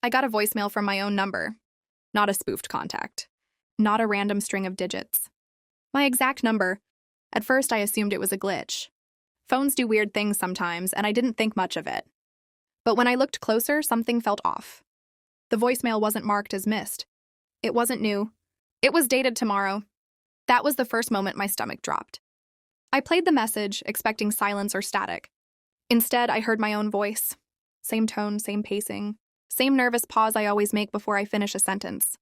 I got a voicemail from my own number, not a spoofed contact, not a random string of digits. My exact number. At first, I assumed it was a glitch. Phones do weird things sometimes, and I didn't think much of it. But when I looked closer, something felt off. The voicemail wasn't marked as missed. It wasn't new. It was dated tomorrow. That was the first moment my stomach dropped. I played the message, expecting silence or static. Instead, I heard my own voice. Same tone, same pacing, same nervous pause I always make before I finish a sentence.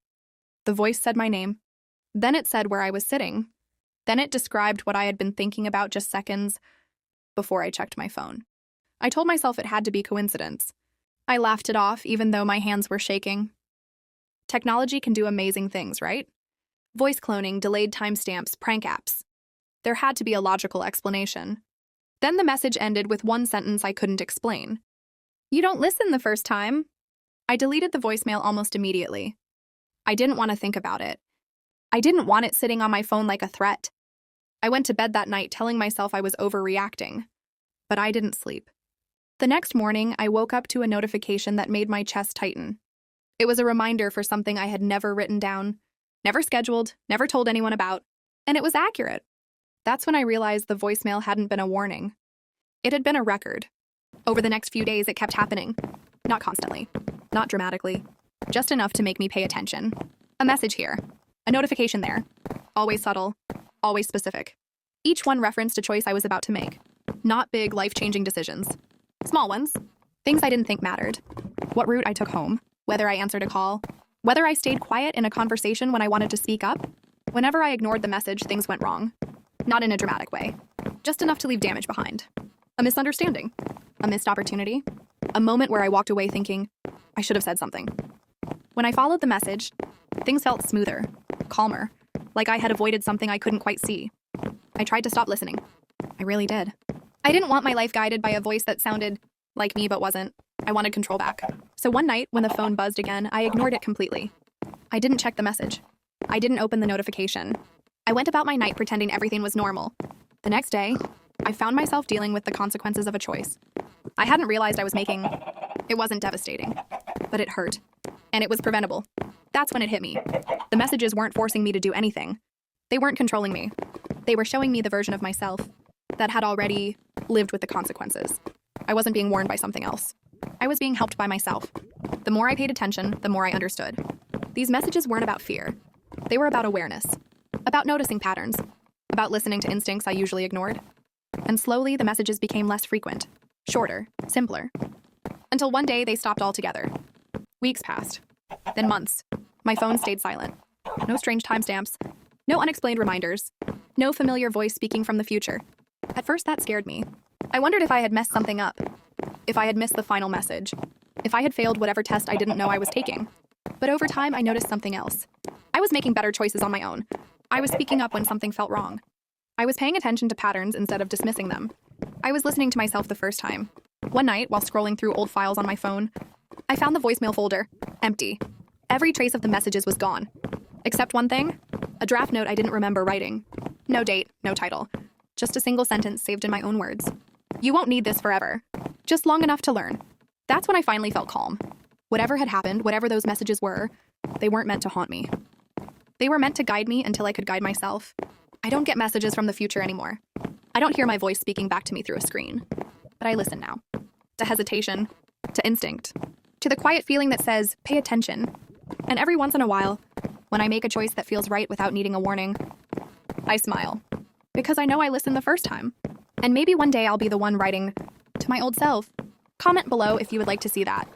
The voice said my name. Then it said where I was sitting. Then it described what I had been thinking about just seconds before I checked my phone. I told myself it had to be coincidence. I laughed it off, even though my hands were shaking. Technology can do amazing things, right? Voice cloning, delayed timestamps, prank apps. There had to be a logical explanation. Then the message ended with one sentence I couldn't explain. "You don't listen the first time." I deleted the voicemail almost immediately. I didn't want to think about it. I didn't want it sitting on my phone like a threat. I went to bed that night telling myself I was overreacting. But I didn't sleep. The next morning, I woke up to a notification that made my chest tighten. It was a reminder for something I had never written down, never scheduled, never told anyone about, and it was accurate. That's when I realized the voicemail hadn't been a warning. It had been a record. Over the next few days, it kept happening. Not constantly, not dramatically, just enough to make me pay attention. A message here, a notification there. Always subtle, always specific. Each one referenced a choice I was about to make. Not big, life-changing decisions. Small ones. Things I didn't think mattered. What route I took home, whether I answered a call, whether I stayed quiet in a conversation when I wanted to speak up. Whenever I ignored the message, things went wrong. Not in a dramatic way. Just enough to leave damage behind. A misunderstanding. A missed opportunity. A moment where I walked away thinking, I should have said something. When I followed the message, things felt smoother, calmer, like I had avoided something I couldn't quite see. I tried to stop listening. I really did. I didn't want my life guided by a voice that sounded like me but wasn't. I wanted control back. So one night, when the phone buzzed again, I ignored it completely. I didn't check the message. I didn't open the notification. I went about my night pretending everything was normal. The next day, I found myself dealing with the consequences of a choice I hadn't realized I was making. It wasn't devastating, but it hurt. And it was preventable. That's when it hit me. The messages weren't forcing me to do anything. They weren't controlling me. They were showing me the version of myself that had already lived with the consequences. I wasn't being warned by something else. I was being helped by myself. The more I paid attention, the more I understood. These messages weren't about fear. They were about awareness, about noticing patterns, about listening to instincts I usually ignored. And slowly, the messages became less frequent, shorter, simpler. Until one day, they stopped altogether. Weeks passed, then months. My phone stayed silent. No strange timestamps, no unexplained reminders, no familiar voice speaking from the future. At first, that scared me. I wondered if I had messed something up, if I had missed the final message, if I had failed whatever test I didn't know I was taking. But over time, I noticed something else. I was making better choices on my own. I was speaking up when something felt wrong. I was paying attention to patterns instead of dismissing them. I was listening to myself the first time. One night, while scrolling through old files on my phone, I found the voicemail folder, empty. Every trace of the messages was gone. Except one thing, a draft note I didn't remember writing. No date, no title. Just a single sentence saved in my own words. "You won't need this forever. Just long enough to learn." That's when I finally felt calm. Whatever had happened, whatever those messages were, they weren't meant to haunt me. They were meant to guide me until I could guide myself. I don't get messages from the future anymore. I don't hear my voice speaking back to me through a screen. But I listen now. To hesitation, to instinct, to the quiet feeling that says, pay attention. And every once in a while, when I make a choice that feels right without needing a warning, I smile. Because I know I listened the first time. And maybe one day I'll be the one writing, to my old self. Comment below if you would like to see that.